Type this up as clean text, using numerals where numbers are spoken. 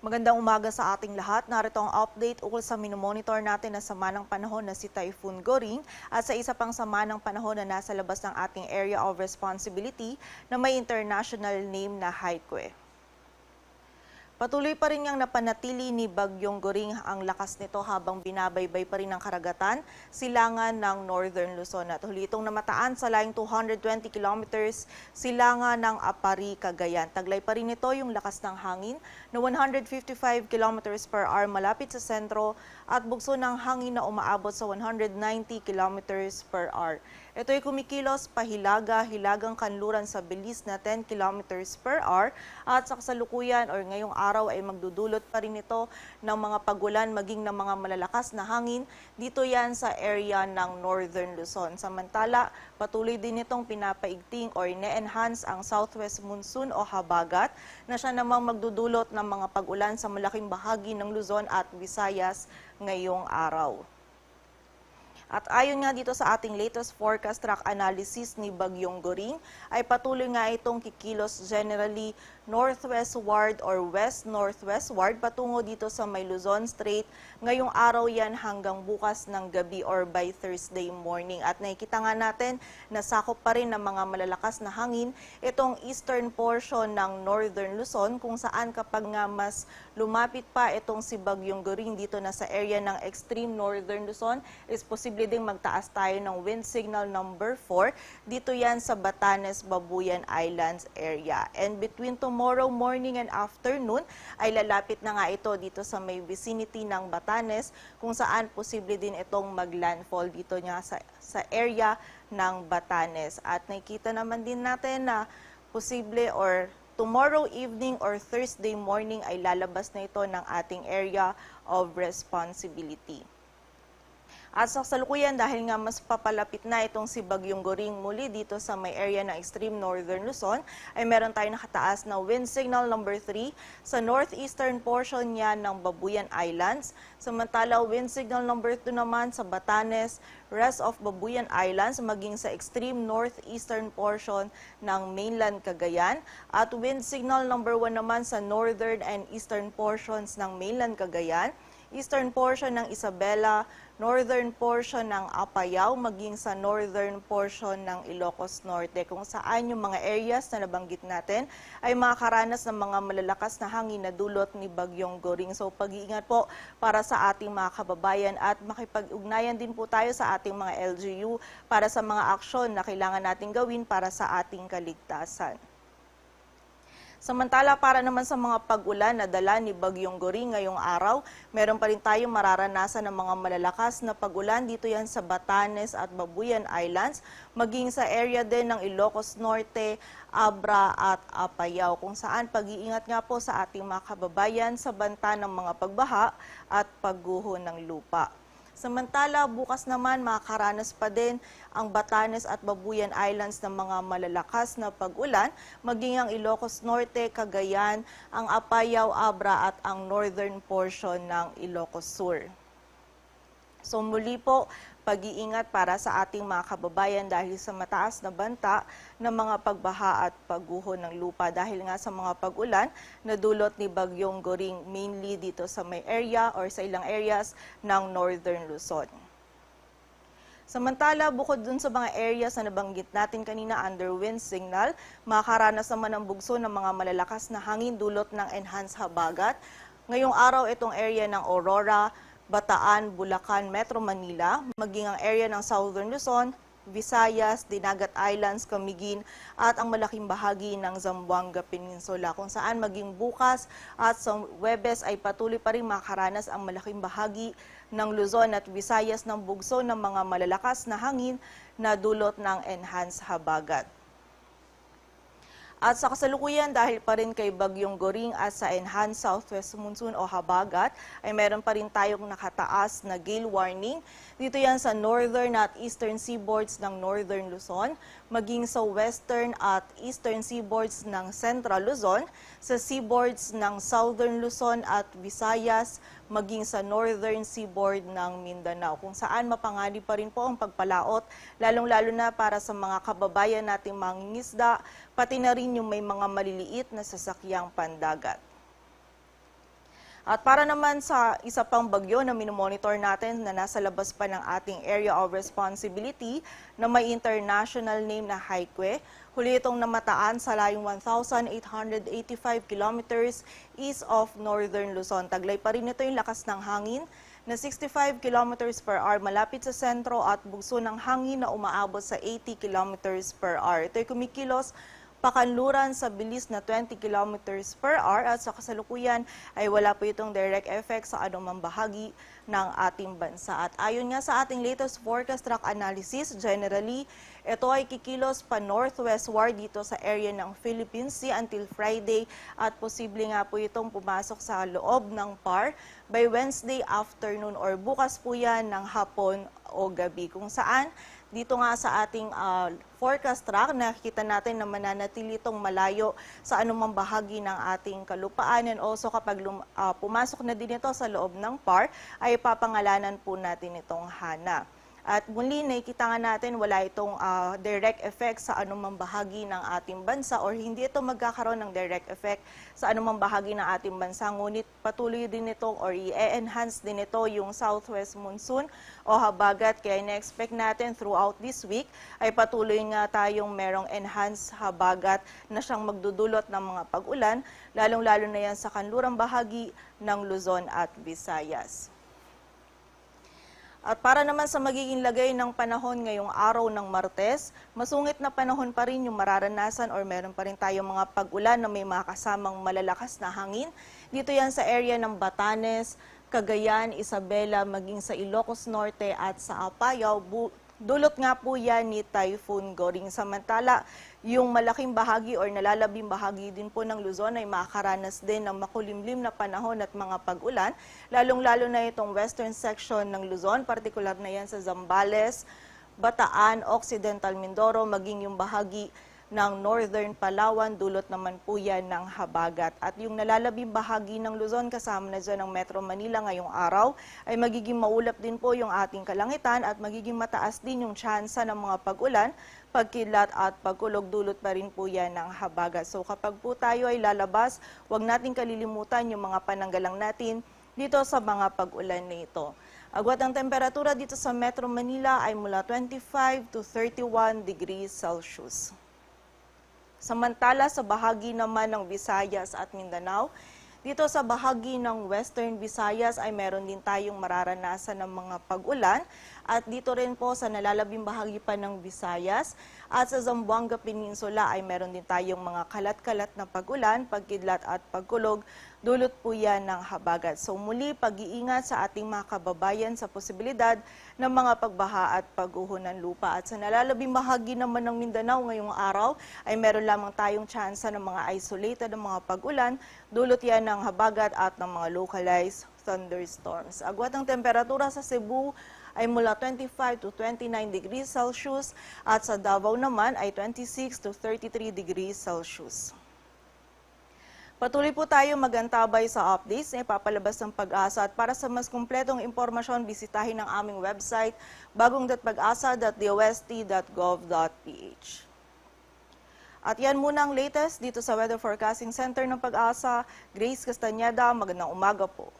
Magandang umaga sa ating lahat. Narito ang update ukol sa minomonitor natin na sama ng panahon na si Typhoon Goring at sa isa pang sama ng panahon na nasa labas ng ating area of responsibility na may international name na Haikwe. Patuloy pa rin niyang napanatili ni Bagyong Goring ang lakas nito habang binabaybay pa rin ng karagatan, silangan ng Northern Luzon at huli itong namataan sa layong 220 kilometers silangan ng Apari, Cagayan. Taglay pa rin ito yung lakas ng hangin na 155 kilometers per hour malapit sa sentro at bugso ng hangin na umaabot sa 190 kilometers per hour. Ito ay kumikilos pahilaga-hilagang kanluran sa bilis na 10 kilometers per hour at sa kasalukuyan or ngayong araw ay magdudulot pa rin ito ng mga pagulan maging ng mga malalakas na hangin dito yan sa area ng Northern Luzon. Samantala, patuloy din itong pinapaigting or ine-enhance ang southwest monsoon o habagat na siya namang magdudulot ng mga pagulan sa malaking bahagi ng Luzon at Visayas ngayong araw. At ayon nga dito sa ating latest forecast track analysis ni Bagyong Goring, ay patuloy nga itong kikilos generally northwestward or west-northwestward patungo dito sa may Luzon Strait. Ngayong araw yan hanggang bukas ng gabi or by Thursday morning. At nakikita nga natin na sakop pa rin ng mga malalakas na hangin itong eastern portion ng Northern Luzon kung saan kapag nga mas lumapit pa itong si Bagyong Goring dito na sa area ng extreme Northern Luzon is posible ding magtaas tayo ng wind signal number 4 dito yan sa Batanes, Babuyan Islands area. And between tomorrow morning and afternoon ay lalapit na nga ito dito sa may vicinity ng Batanes kung saan posible din itong maglandfall dito niya sa area ng Batanes. At nakikita naman din natin na posible or tomorrow evening or Thursday morning ay lalabas na ito ng ating area of responsibility. At sa kasalukuyan dahil nga mas papalapit na itong si Bagyong Goring muli dito sa may area ng extreme Northern Luzon, ay meron tayong nakataas na wind signal number 3 sa northeastern portion niya ng Babuyan Islands. Samantala wind signal number 2 naman sa Batanes, rest of Babuyan Islands maging sa extreme northeastern portion ng mainland Cagayan. At wind signal number 1 naman sa northern and eastern portions ng mainland Cagayan, eastern portion ng Isabela, northern portion ng Apayao, maging sa northern portion ng Ilocos Norte, kung saan yung mga areas na nabanggit natin ay makakaranas ng mga malalakas na hangin na dulot ni Bagyong Goring. So pag-iingat po para sa ating mga kababayan at makipag-ugnayan din po tayo sa ating mga LGU para sa mga aksyon na kailangan natin gawin para sa ating kaligtasan. Samantala, para naman sa mga pag-ulan na dala ni Bagyong Goring ngayong araw, meron pa rin tayong mararanasan ng mga malalakas na pag-ulan dito yan sa Batanes at Babuyan Islands, maging sa area din ng Ilocos Norte, Abra at Apayao, kung saan pag-iingat nga po sa ating mga kababayan sa banta ng mga pagbaha at pagguho ng lupa. Samantala, bukas naman makakaranas pa din ang Batanes at Babuyan Islands ng mga malalakas na pag-ulan, maging ang Ilocos Norte, Cagayan, ang Apayao, Abra at ang northern portion ng Ilocos Sur. So muli po, pag-iingat para sa ating mga kababayan dahil sa mataas na banta ng mga pagbaha at pagguho ng lupa dahil nga sa mga pag-ulan na dulot ni Bagyong Goring mainly dito sa may area or sa ilang areas ng Northern Luzon. Samantala, bukod dun sa mga areas na nabanggit natin kanina under wind signal, makakaranas naman ng bugso ng mga malalakas na hangin dulot ng enhanced habagat. Ngayong araw itong area ng Aurora, Bataan, Bulacan, Metro Manila, maging ang area ng Southern Luzon, Visayas, Dinagat Islands, Camiguin at ang malaking bahagi ng Zamboanga Peninsula, kung saan maging bukas at sa Huwebes ay patuloy pa rin makakaranas ang malaking bahagi ng Luzon at Visayas ng bugso ng mga malalakas na hangin na dulot ng enhanced habagat. At sa kasalukuyan dahil pa rin kay Bagyong Goring at sa enhanced southwest monsoon o habagat ay meron pa rin tayong nakataas na gale warning. Dito yan sa northern at eastern seaboards ng Northern Luzon, maging sa western at eastern seaboards ng Central Luzon, sa seaboards ng Southern Luzon at Visayas, maging sa northern seaboard ng Mindanao, kung saan mapanganib pa rin po ang pagpalaot, lalong-lalo na para sa mga kababayan nating mangingisda, pati na rin yung may mga maliliit na sasakyang pandagat. At para naman sa isa pang bagyo na minomonitor natin na nasa labas pa ng ating area of responsibility na may international name na Haikwe, huli itong namataan sa layong 1,885 kilometers east of northern Luzon. Taglay pa rin ito yung lakas ng hangin na 65 kilometers per hour malapit sa sentro at bugso ng hangin na umaabot sa 80 kilometers per hour. Ito'y kumikilos pakanluran sa bilis na 20 kilometers per hour at sa kasalukuyan ay wala po itong direct effect sa anumang bahagi ng ating bansa. At ayon nga sa ating latest forecast track analysis, generally, ito ay kikilos pa northwestward dito sa area ng Philippine Sea until Friday at posible nga po itong pumasok sa loob ng PAR by Wednesday afternoon or bukas po yan ng hapon o gabi, kung saan dito nga sa ating forecast track, nakikita natin na mananatili itong malayo sa anumang bahagi ng ating kalupaan. And also kapag pumasok na din ito sa loob ng PAR, ay papangalanan po natin itong Hana. At muli, nakikita nga natin wala itong direct effect sa anumang bahagi ng ating bansa or hindi ito magkakaroon ng direct effect sa anumang bahagi ng ating bansa. Ngunit patuloy din ito or i-enhance din ito yung southwest monsoon o habagat. Kaya na-expect natin throughout this week ay patuloy nga tayong merong enhanced habagat na siyang magdudulot ng mga pag-ulan, lalong-lalo na yan sa kanlurang bahagi ng Luzon at Visayas. At para naman sa magiging lagay ng panahon ngayong araw ng Martes, masungit na panahon pa rin yung mararanasan or meron pa rin tayong mga pag-ulan na may mga kasamang malalakas na hangin. Dito yan sa area ng Batanes, Cagayan, Isabela, maging sa Ilocos Norte at sa Apayao. Dulot nga po yan ni Typhoon Goring. Samantala, yung malaking bahagi or nalalabing bahagi din po ng Luzon ay makakaranas din ng makulimlim na panahon at mga pag-ulan. Lalong-lalo na itong western section ng Luzon, partikular na yan sa Zambales, Bataan, Occidental Mindoro, maging yung bahagi ng Northern Palawan, dulot naman po yan ng habagat. At yung nalalabing bahagi ng Luzon, kasama na dyan ng Metro Manila ngayong araw, ay magiging maulap din po yung ating kalangitan at magiging mataas din yung tsansa ng mga pag-ulan, pagkidlat at pagkulog, dulot pa rin po yan ng habagat. So kapag po tayo ay lalabas, huwag natin kalilimutan yung mga pananggalang natin dito sa mga pag-ulan na ito. Agwat ang temperatura dito sa Metro Manila ay mula 25 to 31 degrees Celsius. Samantala sa bahagi naman ng Visayas at Mindanao, dito sa bahagi ng Western Visayas ay meron din tayong mararanasan ng mga pag-ulan at dito rin po sa nalalabing bahagi pa ng Visayas at sa Zamboanga Peninsula ay meron din tayong mga kalat-kalat na pag-ulan, pagkidlat at pagkulog, dulot po yan ng habagat. So muli, pag-iingat sa ating mga kababayan sa posibilidad ng mga pagbaha at pag-uho ng lupa. At sa nalalabing bahagi naman ng Mindanao ngayong araw ay meron lamang tayong tsansa ng mga isolated ng mga pag-ulan, dulot yan ng habagat at ng mga localized thunderstorms. Agwat ang temperatura sa Cebu ay mula 25 to 29 degrees Celsius at sa Davao naman ay 26 to 33 degrees Celsius. Patuloy po tayo magantabay sa updates na ipapalabas ng Pag-asa at para sa mas kumpletong impormasyon, bisitahin ang aming website bagong.pagasa.dost.gov.ph. At yan muna ang latest dito sa Weather Forecasting Center ng Pag-asa. Grace Castañeda, magandang umaga po.